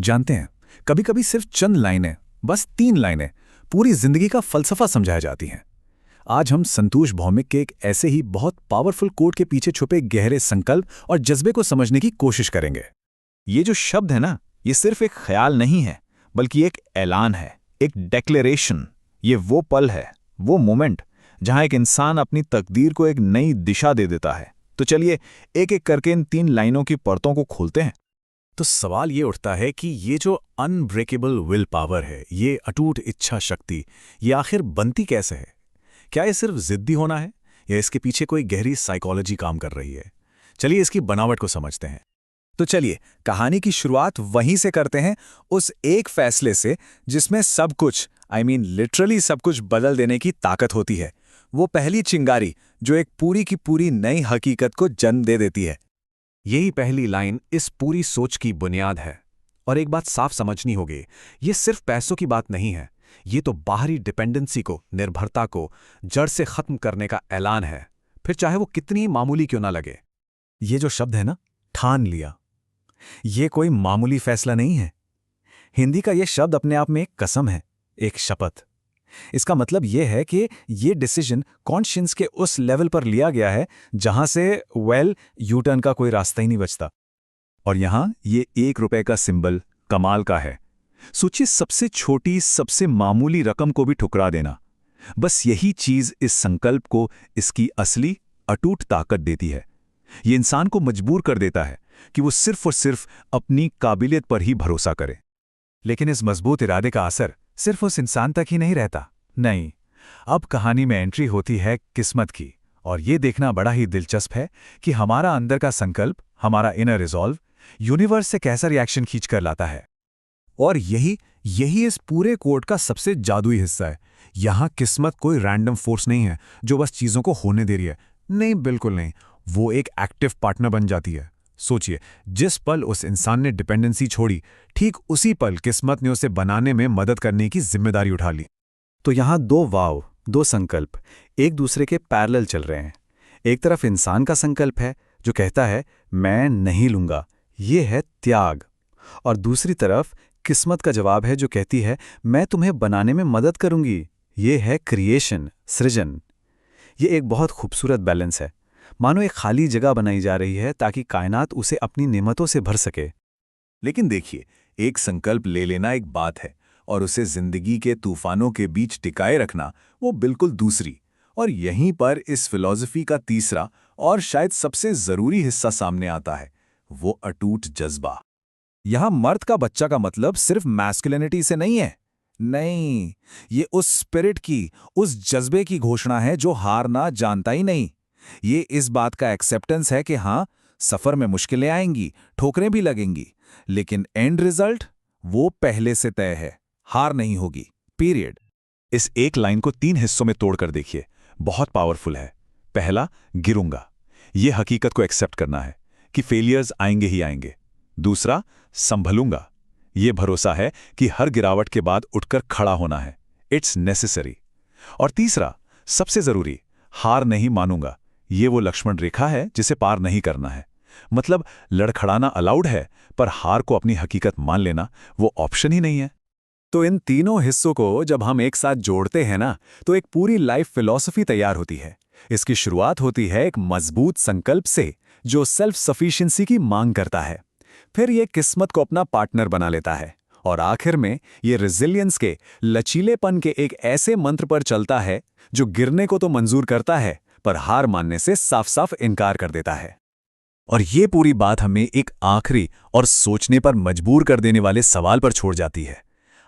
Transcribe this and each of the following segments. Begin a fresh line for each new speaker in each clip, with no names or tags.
जानते हैं, कभी कभी सिर्फ चंद लाइनें, बस 3 लाइनें पूरी जिंदगी का फलसफा समझाया जाती हैं। आज हम संतोष भौमिक के एक ऐसे ही बहुत पावरफुल कोट के पीछे छुपे गहरे संकल्प और जज्बे को समझने की कोशिश करेंगे।
ये जो शब्द है ना, ये सिर्फ एक ख्याल नहीं है, बल्कि एक ऐलान है, एक डिक्लेरेशन। ये वो पल है, वो मोमेंट, जहां एक इंसान अपनी तकदीर को एक नई दिशा दे देता है। तो चलिए एक एक करके इन 3 लाइनों की परतों को खोलते हैं।
तो सवाल ये उठता है कि ये जो अनब्रेकेबल विल पावर है, ये अटूट इच्छा शक्ति, ये आखिर बनती कैसे है? क्या ये सिर्फ जिद्दी होना है या इसके पीछे कोई गहरी साइकोलॉजी काम कर रही है? चलिए इसकी बनावट को समझते हैं।
तो चलिए कहानी की शुरुआत वहीं से करते हैं, उस एक फैसले से जिसमें सब कुछ, लिटरली सब कुछ बदल देने की ताकत होती है। वो पहली चिंगारी जो एक पूरी की पूरी नई हकीकत को जन्म दे देती है।
यही पहली लाइन इस पूरी सोच की बुनियाद है। और एक बात साफ समझनी होगी, ये सिर्फ पैसों की बात नहीं है, ये तो बाहरी डिपेंडेंसी को, निर्भरता को जड़ से खत्म करने का ऐलान है, फिर चाहे वो कितनी मामूली क्यों ना लगे।
ये जो शब्द है ना, ठान लिया, ये कोई मामूली फैसला नहीं है। हिंदी का ये शब्द अपने आप में एक कसम है, एक शपथ। इसका मतलब ये है कि ये डिसीजन कॉन्शियंस के उस लेवल पर लिया गया है जहां से यू टर्न का कोई रास्ता ही नहीं बचता।
और यहां ये 1 रुपए का सिंबल कमाल का है। सोचिए, सबसे छोटी, सबसे मामूली रकम को भी ठुकरा देना। बस यही चीज इस संकल्प को इसकी असली अटूट ताकत देती है। ये इंसान को मजबूर कर देता है कि वो सिर्फ और सिर्फ अपनी काबिलियत पर ही भरोसा करे।
लेकिन इस मजबूत इरादे का असर सिर्फ उस इंसान तक ही नहीं रहता। नहीं, अब कहानी में एंट्री होती है किस्मत की। और ये देखना बड़ा ही दिलचस्प है कि हमारा अंदर का संकल्प, हमारा इनर रिजॉल्व, यूनिवर्स से कैसा रिएक्शन खींच कर लाता है। और यही इस पूरे कोड का सबसे जादुई हिस्सा है। यहां किस्मत कोई रैंडम फोर्स नहीं है जो बस चीजों को होने दे रही है। नहीं, बिल्कुल नहीं। वो एक एक्टिव पार्टनर बन जाती है। सोचिए, जिस पल उस इंसान ने डिपेंडेंसी छोड़ी, ठीक उसी पल किस्मत ने उसे बनाने में मदद करने की जिम्मेदारी उठा ली। तो यहां 2 वाव, 2 संकल्प एक दूसरे के पैरेलल चल रहे हैं। एक तरफ इंसान का संकल्प है जो कहता है मैं नहीं लूंगा, ये है त्याग। और दूसरी तरफ किस्मत का जवाब है जो कहती है मैं तुम्हें बनाने में मदद करूंगी, ये है क्रिएशन, सृजन। ये एक बहुत खूबसूरत बैलेंस है। मानो एक खाली जगह बनाई जा रही है ताकि कायनात उसे अपनी नेमतों से भर सके।
लेकिन देखिए, एक संकल्प ले लेना एक बात है और उसे जिंदगी के तूफानों के बीच टिकाए रखना वो बिल्कुल दूसरी। और यहीं पर इस फिलॉसफी का तीसरा और शायद सबसे जरूरी हिस्सा सामने आता है, वो अटूट जज्बा।
यहां मर्द का बच्चा का मतलब सिर्फ मैस्कुलिनिटी से नहीं है। नहीं, ये उस स्पिरिट की, उस जज्बे की घोषणा है जो हारना जानता ही नहीं। ये इस बात का एक्सेप्टेंस है कि हाँ, सफर में मुश्किलें आएंगी, ठोकरें भी लगेंगी, लेकिन एंड रिजल्ट वो पहले से तय है, हार नहीं होगी, पीरियड।
इस एक लाइन को 3 हिस्सों में तोड़कर देखिए, बहुत पावरफुल है। पहला, गिरूंगा। ये हकीकत को एक्सेप्ट करना है कि फेलियर्स आएंगे ही आएंगे। दूसरा, संभलूंगा। ये भरोसा है कि हर गिरावट के बाद उठकर खड़ा होना है, इट्स नेसेसरी। और तीसरा, सबसे जरूरी, हार नहीं मानूंगा। ये वो लक्ष्मण रेखा है जिसे पार नहीं करना है। मतलब लड़खड़ाना अलाउड है, पर हार को अपनी हकीकत मान लेना वो ऑप्शन ही नहीं है।
तो इन तीनों हिस्सों को जब हम एक साथ जोड़ते हैं ना, तो एक पूरी लाइफ फिलॉसफी तैयार होती है। इसकी शुरुआत होती है एक मजबूत संकल्प से जो सेल्फ सफिशिएंसी की मांग करता है। फिर ये किस्मत को अपना पार्टनर बना लेता है और आखिर में ये रेजिलियंस के, लचीलेपन के एक ऐसे मंत्र पर चलता है जो गिरने को तो मंजूर करता है पर हार मानने से साफ साफ इनकार कर देता है। और ये पूरी बात हमें एक आखिरी और सोचने पर मजबूर कर देने वाले सवाल पर छोड़ जाती है।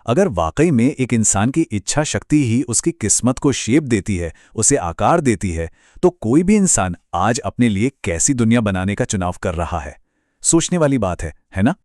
अगर वाकई में एक इंसान की इच्छा शक्ति ही उसकी किस्मत को शेप देती है, उसे आकार देती है, तो कोई भी इंसान आज अपने लिए कैसी दुनिया बनाने का चुनाव कर रहा है? सोचने वाली बात है ना?